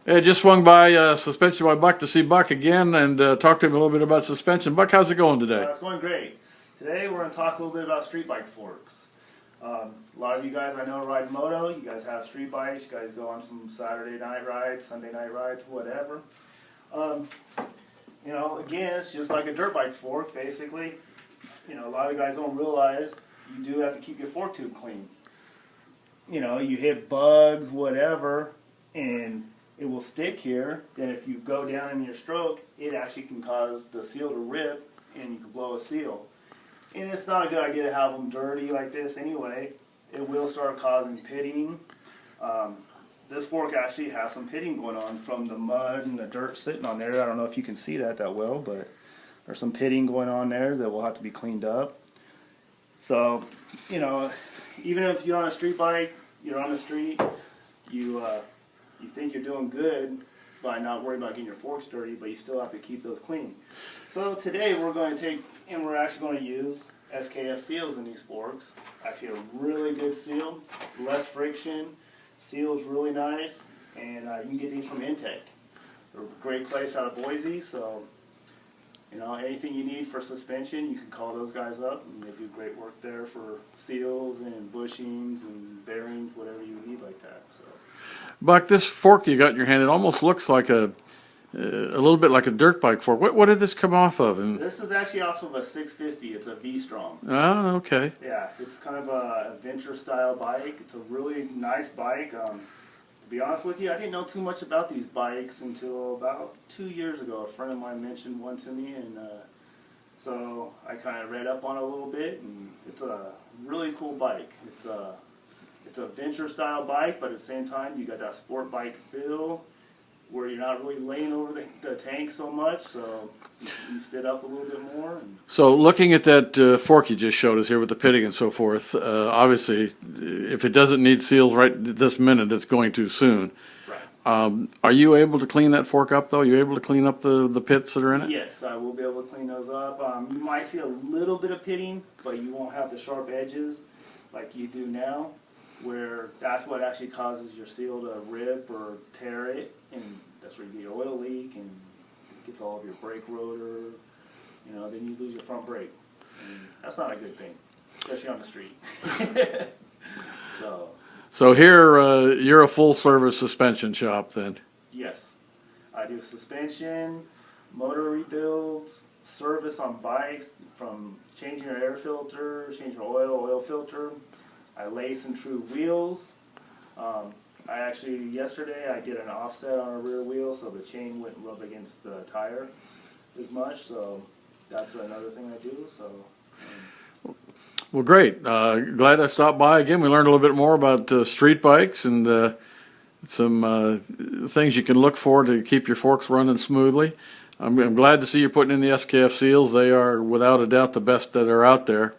Hey, I just swung by Suspension by Buck to see Buck again and talk to him a little bit about suspension. Buck, how's it going today? It's going great. Today we're going to talk a little bit about street bike forks. A lot of you guys I know ride moto. You guys have street bikes. You guys go on some Saturday night rides, Sunday night rides, whatever. Again, it's just like a dirt bike fork, basically. A lot of guys don't realize you do have to keep your fork tube clean. You hit bugs, whatever, and it will stick here. Then if you go down in your stroke, it actually can cause the seal to rip and you can blow a seal. And it's not a good idea to have them dirty like this anyway. It will start causing pitting. This fork actually has some pitting going on from the mud and the dirt sitting on there. I don't know if you can see that well, but there's some pitting going on there that will have to be cleaned up. So, even if you're on a street bike, you're on the street, you think you're doing good by not worrying about getting your forks dirty, but you still have to keep those clean. So today we're actually going to use SKF seals in these forks. Actually a really good seal, less friction, seal's really nice, and you can get these from Intech. They're a great place out of Boise, so anything you need for suspension, you can call those guys up, and they do great work there for seals and bushings and bearings, whatever you need like that. So. Buck, this fork you got in your hand, it almost looks like a little bit like a dirt bike fork. What did this come off of? This is actually off of a 650. It's a V-Strom. Oh, okay. Yeah, it's kind of a adventure style bike. It's a really nice bike. To be honest with you, I didn't know too much about these bikes until about 2 years ago. A friend of mine mentioned one to me, and so I kind of read up on it a little bit, and it's a really cool bike. It's a venture style bike, but at the same time you got that sport bike feel where you're not really laying over the tank so much, so you sit up a little bit more. So looking at that fork you just showed us here with the pitting and so forth, obviously if it doesn't need seals right this minute, it's going to soon. Right. Are you able to clean that fork up though? Are you able to clean up the pits that are in it? Yes, I will be able to clean those up. You might see a little bit of pitting, but you won't have the sharp edges like you do now, where that's what actually causes your seal to rip or tear it, and that's where you get your oil leak, and it gets all of your brake rotor, then you lose your front brake. And that's not a good thing, especially on the street. So here, you're a full-service suspension shop then? Yes. I do suspension, motor rebuilds, service on bikes, from changing your air filter, changing your oil filter. I lace and true wheels. Yesterday I did an offset on a rear wheel so the chain wouldn't rub against the tire as much, so that's another thing I do. Well, great. Glad I stopped by again. We learned a little bit more about street bikes and some things you can look for to keep your forks running smoothly. I'm glad to see you're putting in the SKF seals. They are without a doubt the best that are out there.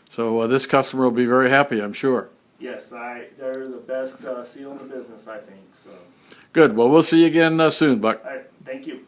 So this customer will be very happy, I'm sure. Yes, they're the best seal in the business, I think. So. Good. Well, we'll see you again soon, Buck. All right. Thank you.